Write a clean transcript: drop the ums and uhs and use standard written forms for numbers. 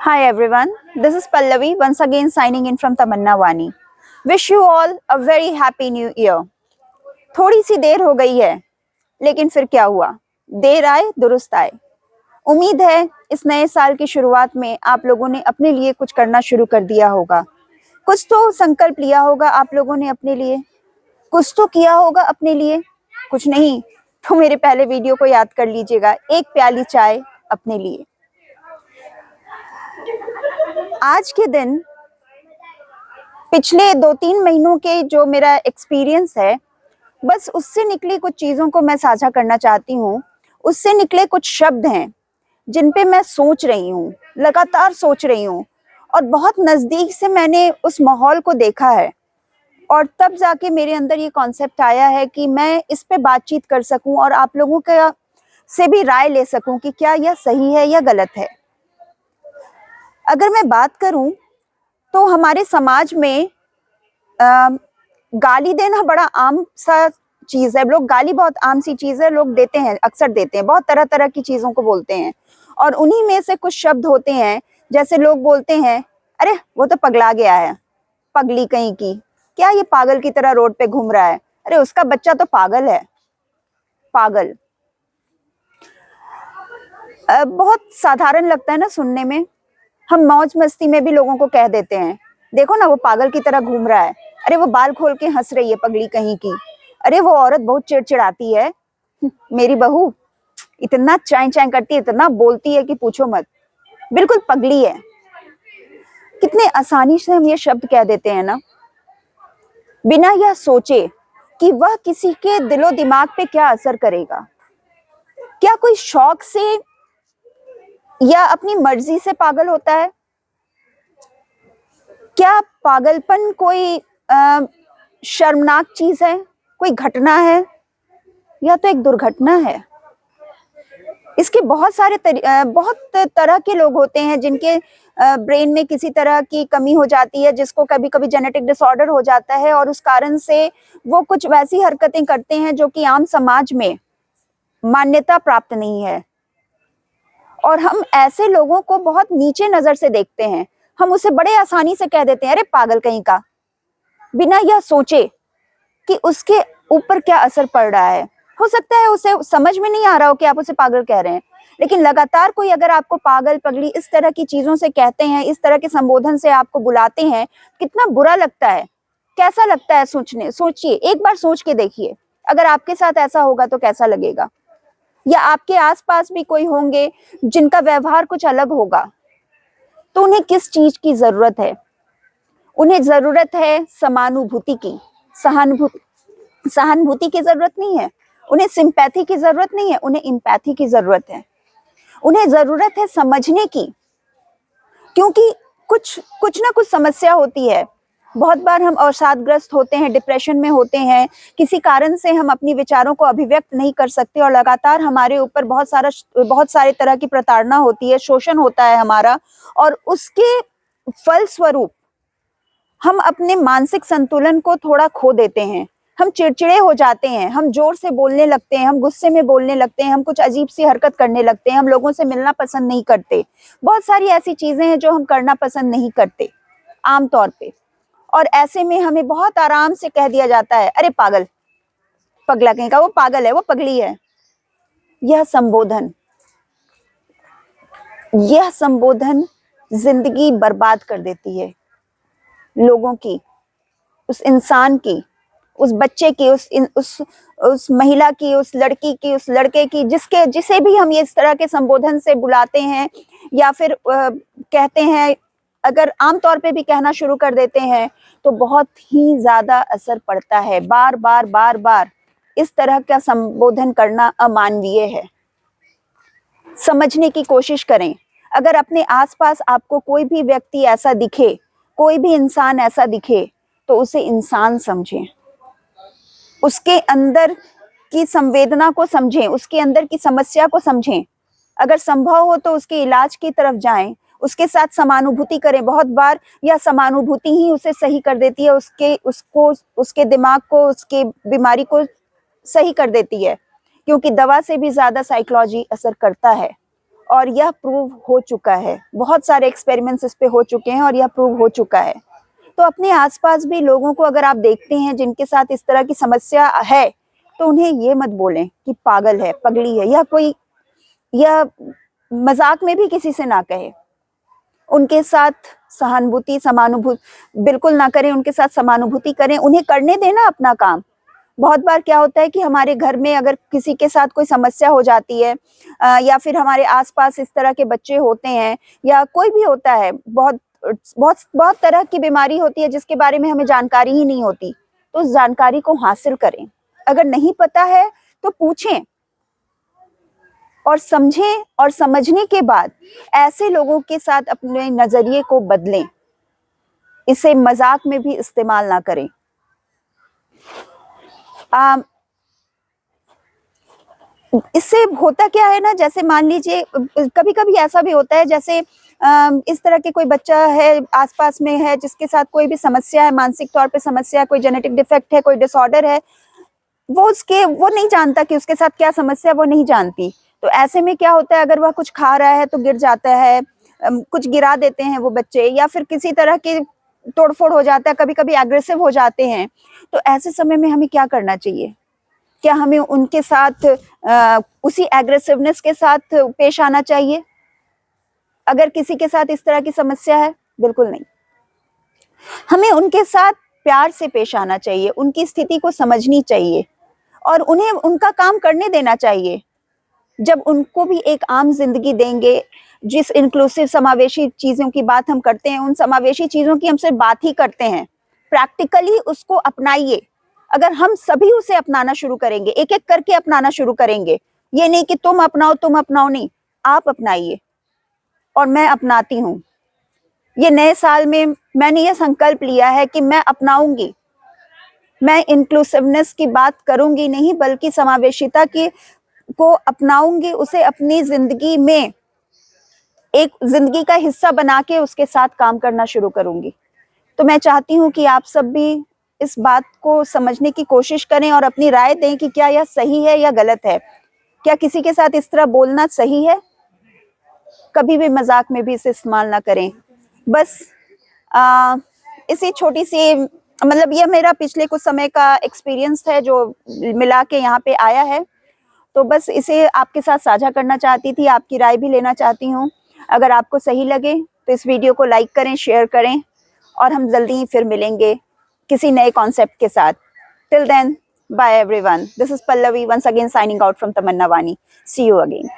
Hi everyone, this is Pallavi once again signing in from Tamanna Wani. Wish you all a very happy new year. थोड़ी सी देर हो गई है, लेकिन फिर क्या हुआ? देर आए दुरुस्त आए। उम्मीद है इस नए साल की शुरुआत में आप लोगों ने अपने लिए कुछ करना शुरू कर दिया होगा। कुछ तो संकल्प लिया होगा आप लोगों ने अपने लिए, कुछ तो किया होगा अपने लिए। कुछ नहीं तो मेरे पहले वीडियो को याद कर लीजिएगा, एक प्याली चाय अपने लिए। आज के दिन पिछले 2-3 महीनों के जो मेरा एक्सपीरियंस है, बस उससे निकली कुछ चीज़ों को मैं साझा करना चाहती हूँ। उससे निकले कुछ शब्द हैं जिन पे मैं सोच रही हूँ, लगातार सोच रही हूँ, और बहुत नज़दीक से मैंने उस माहौल को देखा है, और तब जाके मेरे अंदर ये कॉन्सेप्ट आया है कि मैं इस पे बातचीत कर सकूँ और आप लोगों का से भी राय ले सकूँ कि क्या यह सही है या गलत है। अगर मैं बात करूँ तो हमारे समाज में गाली देना बड़ा आम सा चीज़ है। लोग गाली बहुत आम सी चीज़ है, लोग देते हैं, अक्सर देते हैं, बहुत तरह तरह की चीज़ों को बोलते हैं। और उन्हीं में से कुछ शब्द होते हैं, जैसे लोग बोलते हैं, अरे वो तो पगला गया है, पगली कहीं की, क्या ये पागल की तरह रोड पे घूम रहा है, अरे उसका बच्चा तो पागल है, पागल। बहुत साधारण लगता है ना सुनने में। हम मौज मस्ती में भी लोगों को कह देते हैं, देखो ना वो पागल की तरह घूम रहा है, अरे वो बाल खोल के हंस रही है पगली कहीं की, अरे वो औरत बहुत चिड़चिड़ाती है, मेरी बहू इतना चाय चाय करती है, इतना बोलती है कि पूछो मत, बिल्कुल पगली है। कितने आसानी से हम ये शब्द कह देते हैं ना, बिना यह सोचे कि वह किसी के दिलो दिमाग पे क्या असर करेगा। क्या कोई शौक से या अपनी मर्जी से पागल होता है? क्या पागलपन कोई शर्मनाक चीज है, कोई घटना है, या तो एक दुर्घटना है? इसके बहुत तरह के लोग होते हैं जिनके ब्रेन में किसी तरह की कमी हो जाती है, जिसको कभी कभी जेनेटिक डिसऑर्डर हो जाता है, और उस कारण से वो कुछ वैसी हरकतें करते हैं जो कि आम समाज में मान्यता प्राप्त नहीं है, और हम ऐसे लोगों को बहुत नीचे नजर से देखते हैं। हम उसे बड़े आसानी से कह देते हैं, अरे पागल कहीं का, बिना यह सोचे कि उसके ऊपर क्या असर पड़ रहा है। हो सकता है उसे समझ में नहीं आ रहा हो कि आप उसे पागल कह रहे हैं, लेकिन लगातार कोई अगर आपको पागल पगली इस तरह की चीजों से कहते हैं, इस तरह के संबोधन से आपको बुलाते हैं, कितना बुरा लगता है, कैसा लगता है। सोचिए, एक बार सोच के देखिए, अगर आपके साथ ऐसा होगा तो कैसा लगेगा। या आपके आसपास भी कोई होंगे जिनका व्यवहार कुछ अलग होगा, तो उन्हें किस चीज की जरूरत है? उन्हें जरूरत है समानुभूति की, सहानुभूति की जरूरत नहीं है, उन्हें सिंपैथी की जरूरत नहीं है, उन्हें इम्पैथी की जरूरत है। उन्हें जरूरत है समझने की, क्योंकि कुछ ना कुछ समस्या होती है। बहुत बार हम अवसादग्रस्त होते हैं, डिप्रेशन में होते हैं, किसी कारण से हम अपनी विचारों को अभिव्यक्त नहीं कर सकते, और लगातार हमारे ऊपर बहुत सारे तरह की प्रताड़ना होती है, शोषण होता है हमारा, और उसके फलस्वरूप हम अपने मानसिक संतुलन को थोड़ा खो देते हैं। हम चिड़चिड़े हो जाते हैं, हम जोर से बोलने लगते हैं, हम गुस्से में बोलने लगते हैं, हम कुछ अजीब सी हरकत करने लगते हैं, हम लोगों से मिलना पसंद नहीं करते। बहुत सारी ऐसी चीजें हैं जो हम करना पसंद नहीं करते आमतौर पे, और ऐसे में हमें बहुत आराम से कह दिया जाता है, अरे पागल, पगला कहीं का, वो पागल है, वो पगली है। यह संबोधन जिंदगी बर्बाद कर देती है लोगों की, उस इंसान की, उस बच्चे की, उस महिला की, उस लड़की की, उस लड़के की, जिसे भी हम इस तरह के संबोधन से बुलाते हैं या फिर कहते हैं। अगर आमतौर पे भी कहना शुरू कर देते हैं तो बहुत ही ज्यादा असर पड़ता है। बार बार इस तरह का संबोधन करना अमानवीय है। समझने की कोशिश करें। अगर अपने आसपास आपको कोई भी व्यक्ति ऐसा दिखे, कोई भी इंसान ऐसा दिखे, तो उसे इंसान समझें, उसके अंदर की संवेदना को समझें, उसके अंदर की समस्या को समझें। अगर संभव हो तो उसके इलाज की तरफ जाएं, उसके साथ समानुभूति करें। बहुत बार यह समानुभूति ही उसे सही कर देती है, उसके दिमाग को, उसके बीमारी को सही कर देती है, क्योंकि दवा से भी ज्यादा साइकोलॉजी असर करता है। और यह प्रूव हो चुका है, बहुत सारे एक्सपेरिमेंट्स इस पे हो चुके हैं और यह प्रूव हो चुका है। तो अपने आसपास भी लोगों को अगर आप देखते हैं जिनके साथ इस तरह की समस्या है, तो उन्हें ये मत बोलें कि पागल है, पगली है, या मजाक में भी किसी से ना कहे। उनके साथ सहानुभूति, समानुभूति बिल्कुल ना करें, उनके साथ समानुभूति करें, उन्हें करने देना अपना काम। बहुत बार क्या होता है कि हमारे घर में अगर किसी के साथ कोई समस्या हो जाती है, या फिर हमारे आसपास इस तरह के बच्चे होते हैं, या कोई भी होता है, बहुत बहुत बहुत तरह की बीमारी होती है जिसके बारे में हमें जानकारी ही नहीं होती, तो उस जानकारी को हासिल करें। अगर नहीं पता है तो पूछें और समझें, और समझने के बाद ऐसे लोगों के साथ अपने नजरिए को बदलें, इसे मजाक में भी इस्तेमाल ना करें। इससे होता क्या है ना, जैसे मान लीजिए कभी कभी ऐसा भी होता है, जैसे इस तरह के कोई बच्चा है आसपास में है जिसके साथ कोई भी समस्या है, मानसिक तौर पे समस्या, कोई जेनेटिक डिफेक्ट है, कोई डिसऑर्डर है, वो नहीं जानता कि उसके साथ क्या समस्या है, वो नहीं जानती। तो ऐसे में क्या होता है, अगर वह कुछ खा रहा है तो गिर जाता है, कुछ गिरा देते हैं वो बच्चे, या फिर किसी तरह की तोड़फोड़ हो जाता है, कभी कभी एग्रेसिव हो जाते हैं। तो ऐसे समय में हमें क्या करना चाहिए? क्या हमें उनके साथ उसी एग्रेसिवनेस के साथ पेश आना चाहिए अगर किसी के साथ इस तरह की समस्या है? बिल्कुल नहीं। हमें उनके साथ प्यार से पेश आना चाहिए, उनकी स्थिति को समझनी चाहिए और उन्हें उनका काम करने देना चाहिए। जब उनको भी एक आम जिंदगी देंगे, जिस इंक्लूसिव समावेशी चीजों की बात हम करते हैं, उन समावेशी चीजों की हम सिर्फ बात ही करते हैं, प्रैक्टिकली उसको अपनाइए। अगर हम सभी उसे अपनाना शुरू करेंगे, एक एक करके अपनाना शुरू करेंगे, ये नहीं कि तुम अपनाओ नहीं, आप अपनाइए और मैं अपनाती हूँ। ये नए साल में मैंने ये संकल्प लिया है कि मैं अपनाऊंगी, मैं इंक्लूसिवनेस की बात करूंगी नहीं, बल्कि समावेशिता की को अपनाऊंगी, उसे अपनी जिंदगी में एक जिंदगी का हिस्सा बना के उसके साथ काम करना शुरू करूंगी। तो मैं चाहती हूँ कि आप सब भी इस बात को समझने की कोशिश करें और अपनी राय दें कि क्या यह सही है या गलत है। क्या किसी के साथ इस तरह बोलना सही है? कभी भी मजाक में भी इसे इस्तेमाल ना करें। बस इसी छोटी सी, मतलब यह मेरा पिछले कुछ समय का एक्सपीरियंस है जो मिला के यहाँ पे आया है, तो बस इसे आपके साथ साझा करना चाहती थी, आपकी राय भी लेना चाहती हूँ। अगर आपको सही लगे तो इस वीडियो को लाइक करें, शेयर करें, और हम जल्दी ही फिर मिलेंगे किसी नए कॉन्सेप्ट के साथ। Till then, bye everyone, this is Pallavi once again signing out from Tamanna Wani. See you again.